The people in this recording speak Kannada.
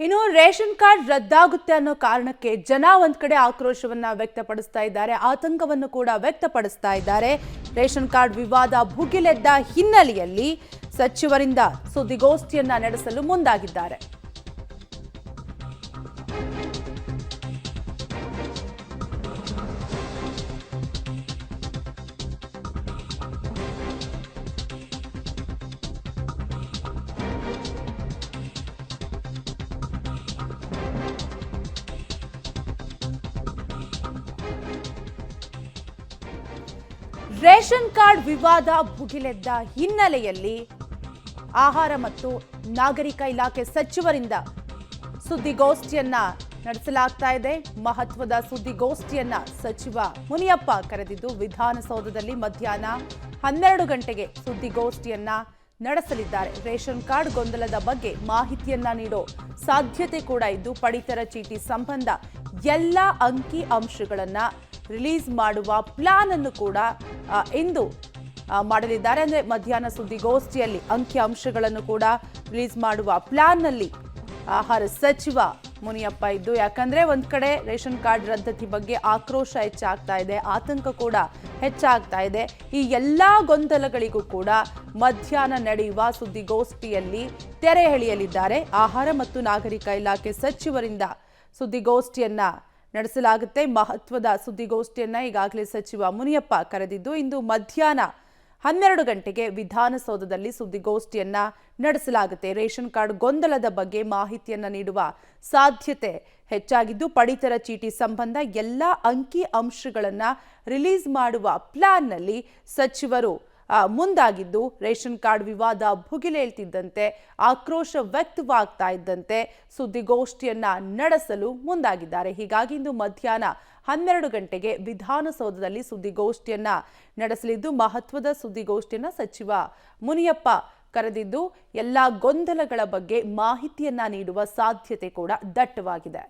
ಇನ್ನು ರೇಷನ್ ಕಾರ್ಡ್ ರದ್ದಾಗುತ್ತೆ ಅನ್ನೋ ಕಾರಣಕ್ಕೆ ಜನ ಒಂದ್ ಕಡೆ ಆಕ್ರೋಶವನ್ನ ವ್ಯಕ್ತಪಡಿಸ್ತಾ ಇದ್ದಾರೆ, ಆತಂಕವನ್ನು ಕೂಡ ವ್ಯಕ್ತಪಡಿಸ್ತಾ ಇದ್ದಾರೆ. ರೇಷನ್ ಕಾರ್ಡ್ ವಿವಾದ ಭುಗಿಲೆದ್ದ ಹಿನ್ನೆಲೆಯಲ್ಲಿ ಸಚಿವರಿಂದ ಸುದ್ದಿಗೋಷ್ಠಿಯನ್ನ ನಡೆಸಲು ಮುಂದಾಗಿದ್ದಾರೆ. ರೇಷನ್ ಕಾರ್ಡ್ ವಿವಾದ ಭುಗಿಲೆದ್ದ ಹಿನ್ನೆಲೆಯಲ್ಲಿ ಆಹಾರ ಮತ್ತು ನಾಗರಿಕ ಇಲಾಖೆ ಸಚಿವರಿಂದ ಸುದ್ದಿಗೋಷ್ಠಿಯನ್ನ ನಡೆಸಲಾಗ್ತಾ ಇದೆ. ಮಹತ್ವದ ಸುದ್ದಿಗೋಷ್ಠಿಯನ್ನ ಸಚಿವ ಮುನಿಯಪ್ಪ ಕರೆದಿದ್ದು ವಿಧಾನಸೌಧದಲ್ಲಿ ಮಧ್ಯಾಹ್ನ 12 ಗಂಟೆಗೆ ಸುದ್ದಿಗೋಷ್ಠಿಯನ್ನ ನಡೆಸಲಿದ್ದಾರೆ. ರೇಷನ್ ಕಾರ್ಡ್ ಗೊಂದಲದ ಬಗ್ಗೆ ಮಾಹಿತಿಯನ್ನ ನೀಡೋ ಸಾಧ್ಯತೆ ಕೂಡ ಇದ್ದು, ಪಡಿತರ ಚೀಟಿ ಸಂಬಂಧ ಎಲ್ಲ ಅಂಕಿ ಅಂಶಗಳನ್ನ ರಿಲೀಸ್ ಮಾಡುವ ಪ್ಲಾನ್ ಅನ್ನು ಕೂಡ ಇಂದು ಮಾಡಲಿದ್ದಾರೆ. ಅಂದ್ರೆ ಮಧ್ಯಾಹ್ನ ಸುದ್ದಿಗೋಷ್ಠಿಯಲ್ಲಿ ಅಂಕಿ ಅಂಶಗಳನ್ನು ಕೂಡ ರಿಲೀಸ್ ಮಾಡುವ ಪ್ಲಾನ್ ನಲ್ಲಿ ಆಹಾರ ಸಚಿವ ಮುನಿಯಪ್ಪ ಇದ್ದು, ಯಾಕಂದ್ರೆ ಒಂದ್ ಕಡೆ ರೇಷನ್ ಕಾರ್ಡ್ ರದ್ದತಿ ಬಗ್ಗೆ ಆಕ್ರೋಶ ಹೆಚ್ಚಾಗ್ತಾ ಇದೆ, ಆತಂಕ ಕೂಡ ಹೆಚ್ಚಾಗ್ತಾ ಇದೆ. ಈ ಎಲ್ಲಾ ಗೊಂದಲಗಳಿಗೂ ಕೂಡ ಮಧ್ಯಾಹ್ನ ನಡೆಯುವ ಸುದ್ದಿಗೋಷ್ಠಿಯಲ್ಲಿ ತೆರೆ ಎಳೆಯಲಿದ್ದಾರೆ. ಆಹಾರ ಮತ್ತು ನಾಗರಿಕ ಇಲಾಖೆ ಸಚಿವರಿಂದ ಸುದ್ದಿಗೋಷ್ಠಿಯನ್ನ ನಡೆಸಲಾಗುತ್ತೆ. ಮಹತ್ವದ ಸುದ್ದಿಗೋಷ್ಠಿಯನ್ನ ಈಗಾಗಲೇ ಸಚಿವ ಮುನಿಯಪ್ಪ ಕರೆದಿದ್ದು, ಇಂದು ಮಧ್ಯಾಹ್ನ 12 ಗಂಟೆಗೆ ವಿಧಾನಸೌಧದಲ್ಲಿ ಸುದ್ದಿಗೋಷ್ಠಿಯನ್ನ ನಡೆಸಲಾಗುತ್ತೆ. ರೇಷನ್ ಕಾರ್ಡ್ ಗೊಂದಲದ ಬಗ್ಗೆ ಮಾಹಿತಿಯನ್ನ ನೀಡುವ ಸಾಧ್ಯತೆ ಹೆಚ್ಚಾಗಿದ್ದು, ಪಡಿತರ ಚೀಟಿ ಸಂಬಂಧ ಎಲ್ಲ ಅಂಕಿ ಅಂಶಗಳನ್ನ ರಿಲೀಸ್ ಮಾಡುವ ಪ್ಲಾನ್ನಲ್ಲಿ ಸಚಿವರು ಮುಂದಾಗಿದ್ದು, ರೇಷನ್ ಕಾರ್ಡ್ ವಿವಾದ ಭುಗಿಲೇಳ್ತಿದ್ದಂತೆ, ಆಕ್ರೋಶ ವ್ಯಕ್ತವಾಗ್ತಾ ಇದ್ದಂತೆ ಸುದ್ದಿಗೋಷ್ಠಿಯನ್ನ ನಡೆಸಲು ಮುಂದಾಗಿದ್ದಾರೆ. ಹೀಗಾಗಿ ಇಂದು ಮಧ್ಯಾಹ್ನ 12 ಗಂಟೆಗೆ ವಿಧಾನಸೌಧದಲ್ಲಿ ಸುದ್ದಿಗೋಷ್ಠಿಯನ್ನ ನಡೆಸಲಿದ್ದು, ಮಹತ್ವದ ಸುದ್ದಿಗೋಷ್ಠಿಯನ್ನ ಸಚಿವ ಮುನಿಯಪ್ಪ ಕರೆದಿದ್ದು, ಎಲ್ಲ ಗೊಂದಲಗಳ ಬಗ್ಗೆ ಮಾಹಿತಿಯನ್ನ ನೀಡುವ ಸಾಧ್ಯತೆ ಕೂಡ ದಟ್ಟವಾಗಿದೆ.